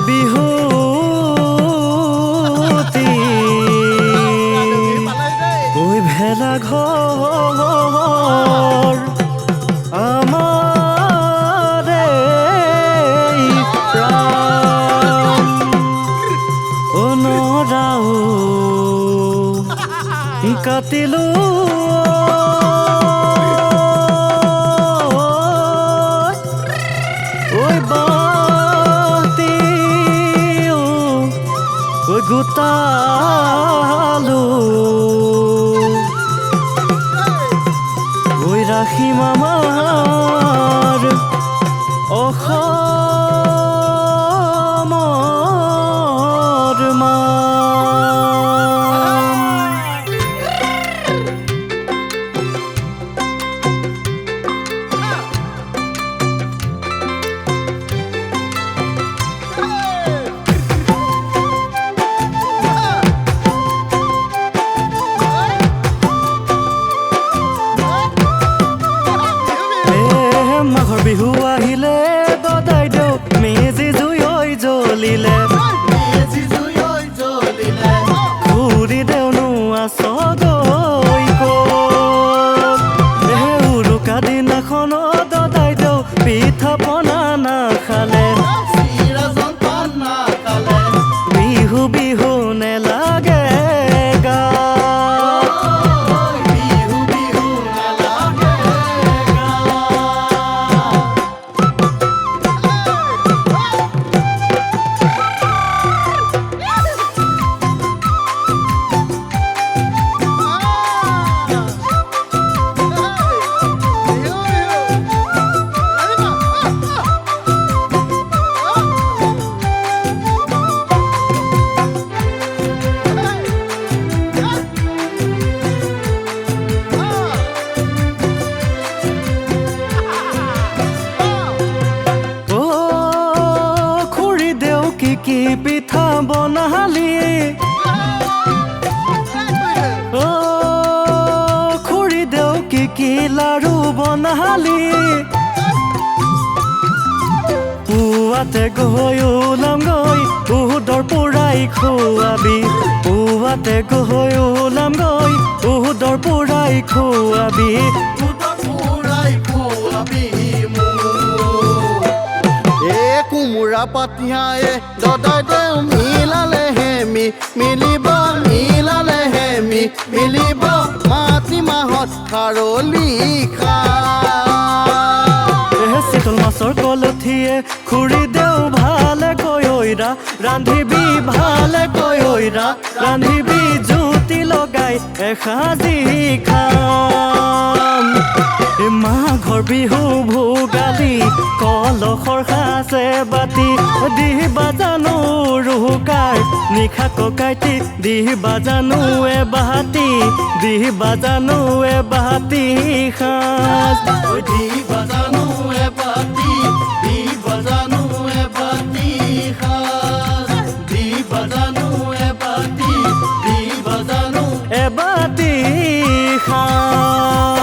বিহুতি ঐ ভেলা ঘৰ আমাৰে প্ৰাণ অনৰাও কাটিলো গোটালো ঐ ৰাখিম আমাৰ অসমৰ মান মাঘৰ বিহু আহিলে গদাই দেউ মেজি জুই জ্বলিলে ঘূৰি দেউনো আছ গৈ উৰুকা দিনাখন গদাই দেউ পিঠা পনা নাখালে বিহু বিহু নেলাগে কি পিঠা বনালি খুৰী দেউ কি লাৰু বনালি পুৱাতে গৈ ওলামগৈ উহুদৰ পুৰাই খুৱাবি পুৱাতে গৈ ওলামগৈ উহুদৰ পুৰাই খুৱাবি কুমুৰা পাতিহায়ে দদাই দেউ মিলালে হেমি মিলিব মিলালে হেমি মিলিব মাটি মাহত খাৰলি চিতল মাছৰ কলঠিয়ে খুৰী দেউ ভালে কৈ ঐৰা ৰান্ধিবি ভালে কৈ ঐৰা ৰান্ধিবি জুতি লগাই এসাজি খাম মাঘৰ বিহু ভোগালী কলহৰ সাঁচে বাতি দিবা জানো ৰুকাই নিশা ককাইটি দিবা জানো এবাতি দিবা জানো এবাতি সাঁজ দিবা জানো এবাতি দিবা জানো এবাতি সাঁজ দিবা জানো এবাতি দিবা জানো এবাতি সাঁজ